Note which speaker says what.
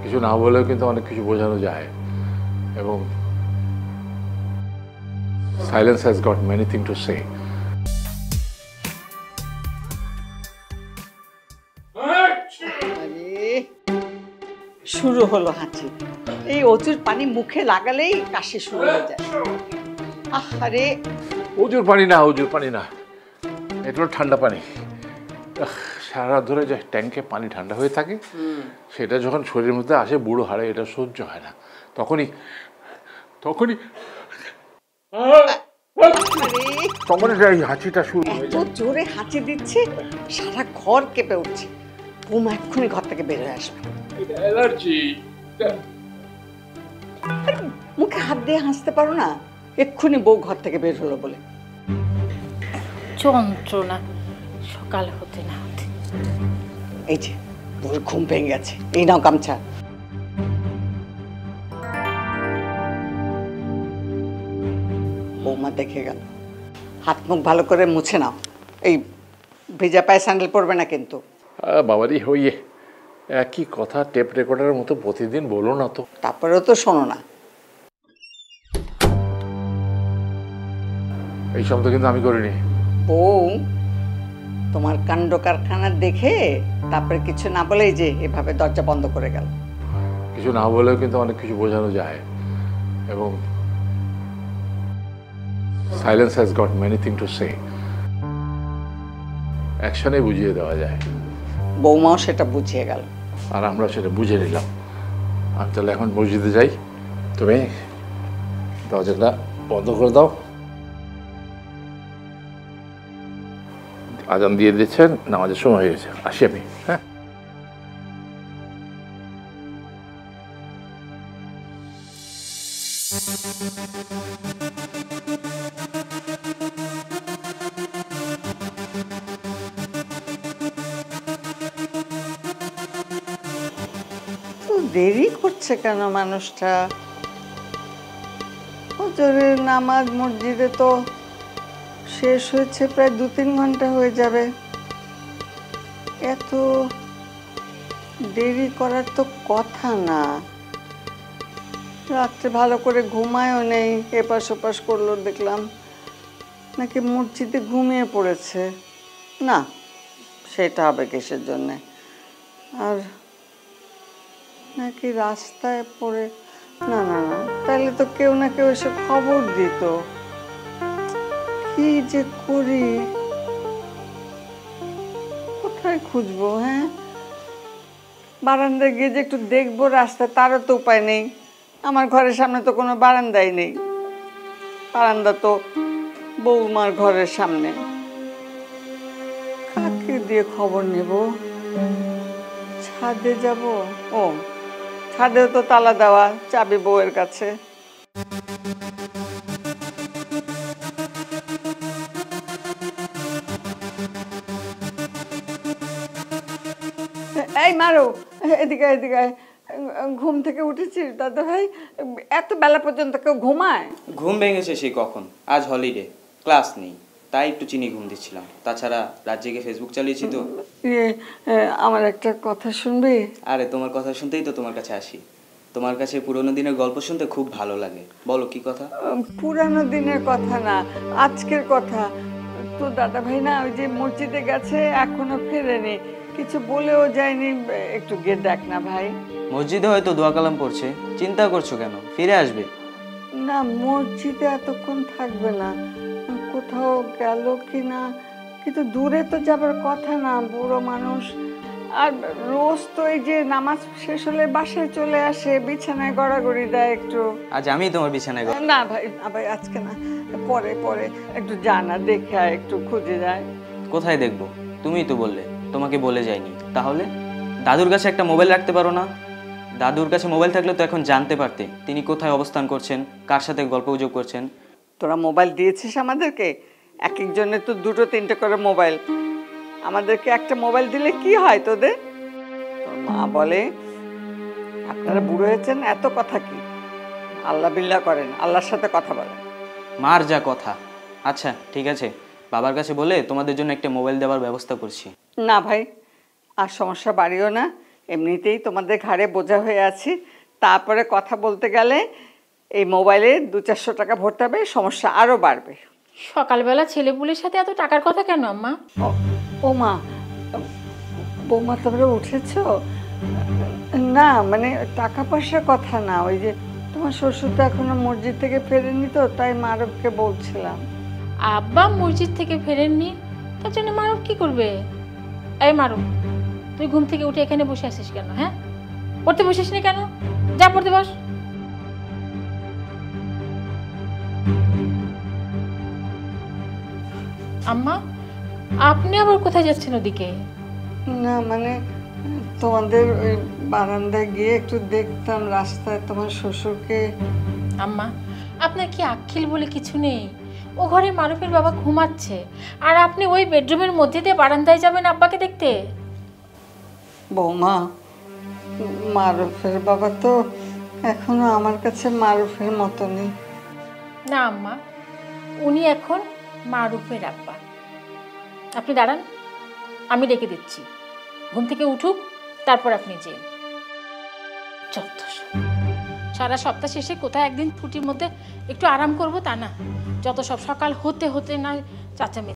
Speaker 1: কিছু না বলেও কিন্তু অনেক কিছু বোঝানো যায় এবং silence has got many things to say.
Speaker 2: শুরু হলো হাঁচি। এই অচুর পানি মুখে লাগালেই কাশি শুরু হয়ে যায়। আরে
Speaker 1: অজুর পানি না, এটা হলো ঠান্ডা পানি। সারা রাত ধরে যে ট্যাঙ্কে পানি ঠান্ডা হয়ে থাকে সেটা যখন শরীরের মধ্যে আসে বুড়ো হাড়ে এটা সহ্য হয় না, তখনই হাঁচিটা শুরু হয়ে যায়।
Speaker 2: এত জোরে হাঁচি দিচ্ছে সারা ঘর কেঁপে উঠছে। বৌমা এক্ষুনি ঘর থেকে বের হয়ে আসবে।
Speaker 1: এটা অ্যালার্জি।
Speaker 2: মুখে হাত দিয়ে হাসতে পারো না? এক্ষুনি বউ ঘর থেকে বের হলো বলে
Speaker 3: যন্ত্রণা সকাল হতে না হতে।
Speaker 2: এই যে বউর ঘুম ভেঙে গেছে, এই নাও গামছা। বৌমা দেখে গেল। হাত মুখ ভালো করে মুছে নাও। এই ভেজা পায়ে স্যান্ডেল পরবে না কিন্তু।
Speaker 1: বাবারি হইয়ে একই কথা টেপ রেকর্ডারের মতো প্রতিদিন বলো না তো।
Speaker 2: তারপরেও তো শোনো না।
Speaker 1: এই সব তো কিন্তু আমি করিনি।
Speaker 2: বউ তোমার কাণ্ড কারখানা দেখে তারপরে কিছু না বলেই যে এভাবে দরজা বন্ধ করে গেল।
Speaker 1: কিছু না বলেও কিন্তু অনেক কিছু বোঝানো যায় এবং silence has got many things to say. অ্যাকশনে বুঝিয়ে দেওয়া যায়।
Speaker 2: বৌমাও সেটা বুঝিয়ে গেল
Speaker 1: আর আমরা সেটা বুঝে নিলাম। আমি তাহলে এখন মসজিদে যাই, তুমি দরজাটা বন্ধ করে দাও। আজান দিয়ে দিচ্ছেন, নামাজের সময় হয়ে গেছে, আসি আমি। হ্যাঁ,
Speaker 2: তো দেরি করছে কেন মানুষটা? ফজরের নামাজ মসজিদে তো শেষ হয়েছে প্রায় 2-3 ঘন্টা হয়ে যাবে। এত দেরি করার তো কথা না। রাত্রে ভালো করে ঘুমায়ও নেই, এপাশ ওপাশ করলো দেখলাম। নাকি মসজিদে ঘুমিয়ে পড়েছে। না, সেটা হবে কিসের জন্যে? আর নাকি রাস্তায় পড়ে? না না না, তাহলে তো কেউ না কেউ এসে খবর দিত। কি যে করি, কোথায় খুঁজবো? হ্যাঁ, বারান্দায় গিয়ে যে একটু দেখবো রাস্তা, তারও তো উপায় নেই। আমার ঘরের সামনে তো কোনো বারান্দাই নেই। বারান্দা তো বৌমার ঘরের সামনে। কাকে দিয়ে খবর নেব? ছাদে যাব? ও, ছাদেও তো তালা দেওয়া, চাবি বউয়ের কাছে। এই মারো, এদিকে এদিকে। ঘুম থেকে উঠেছিস দাদা ভাই? এত বেলা পর্যন্ত কেউ ঘুমায়?
Speaker 4: ঘুম ভেঙেছে সেই কখন। আজ হলিডে, ক্লাস নেই, তাই একটু চিনি ঘুম দিচ্ছিলাম। তাছাড়া রাত জেগে ফেসবুক চালিয়েছি তো।
Speaker 2: আমার একটা কথা শুনবি?
Speaker 4: আরে তোমার কথা শুনতেই তো তোমার কাছে আসি। তোমার কাছে পুরোনো দিনের গল্প শুনতে খুব ভালো লাগে। বলো কি কথা?
Speaker 2: পুরানো দিনের কথা না, আজকের কথা। তো দাদা ভাই না ওই যে মসজিদে গেছে, এখনো ফেরেনি, কিছু বলেও যায়নি। একটু গিয়ে দেখ না ভাই।
Speaker 4: মসজিদে হয়তো দোয়া কালাম পড়ছে। চিন্তা করছো কেন? ফিরে আসবে।
Speaker 2: না, মসজিদে এতক্ষণ থাকবে না, কোথাও গেল কি না। কিন্তু দূরে তো যাবার কথা না, বুড়ো মানুষ। আর রোজ তো এই যে নামাজ শেষ হলে বাসায় চলে আসে, বিছানায় গড়াগড়ি দেয় একটু।
Speaker 4: আজ আমি তোমার বিছানায়
Speaker 2: না ভাই, না ভাই, আজকে না, পরে পরে একটু জানা দেখে আয়, একটু খুঁজে যায়।
Speaker 4: কোথায় দেখবো? তুমিই তো বললে তোমাকে বলে যায়নি। তাহলে দাদুর কাছে একটা মোবাইল রাখতে পারো না? দাদুর কাছে মোবাইল থাকলে তো এখন জানতে পারতে তিনি কোথায় অবস্থান করছেন, কার সাথে গল্পগুজব করছেন।
Speaker 2: তোরা মোবাইল দিয়েছিস আমাদেরকে, এক একজনের তো 2-3টে করে মোবাইল। আমাদেরকে একটা মোবাইল দিলে কি হয় তোদের? তোর মা বলে আপনারা বুড়ো হয়েছেন, এত কথা কি? আল্লাহ বিল্লাহ করেন, আল্লাহর সাথে কথা বলেন।
Speaker 4: মার যা কথা। আচ্ছা ঠিক আছে, বাবার কাছে বলে তোমাদের জন্য একটা মোবাইল দেওয়ার ব্যবস্থা করছি।
Speaker 2: না ভাই, আর সমস্যা বাড়িও না, এমনিতেই তোমাদের ঘাড়ে বোঝা হয়ে আছি, তারপরে কথা বলতে গেলে এই মোবাইলে 200-400 টাকা ভরতে হবে, সমস্যা আরও বাড়বে।
Speaker 3: সকালবেলা ছেলেপুলের সাথে এত টাকার কথা কেন আম্মা?
Speaker 2: ও মা, বৌমা তোমরা উঠেছ? না মানে টাকা পয়সার কথা না, ওই যে তোমার শ্বশুর তো এখনো মসজিদ থেকে ফেরেনি, তো তাই মারবকে বলছিলাম।
Speaker 3: আব্বা মসজিদ থেকে ফেরেননি, তার জন্য মারুফ কি করবে? এই মারুফ, তুই ঘুম থেকে উঠে এখানে বসে আছিস কেন? হ্যাঁ, পড়তে বসিস নি কেন? যা পড়তে বস। আম্মা, আপনি আবার কোথায় যাচ্ছেন ওদিকে?
Speaker 2: না মানে তোমাদের ওই বারান্দায় গিয়ে একটু দেখতাম রাস্তায় তোমার শ্বশুরকে।
Speaker 3: আম্মা, আপনার কি আক্কেল বলে কিছু নেই? ও ঘরে মারুফের বাবা ঘুমাচ্ছে, আর আপনি ওই বেডরুমের মধ্যে দিয়ে বারান্দায় যাবেন আব্বাকে দেখতে?
Speaker 2: বৌমা, মারুফের বাবা তো এখনো আমার কাছে মারুফের মতো নেই।
Speaker 3: না আম্মা, উনি এখন মারুফের আব্বা। আপনি দাঁড়ান, আমি ডেকে দিচ্ছি। ঘুম থেকে উঠুক, তারপর আপনি যেন। সারা সপ্তাহ শেষে কোথায় একদিন ছুটির মধ্যে একটু আরাম করব তা না, যত সব সকাল হতে হতে না চাচামেচি।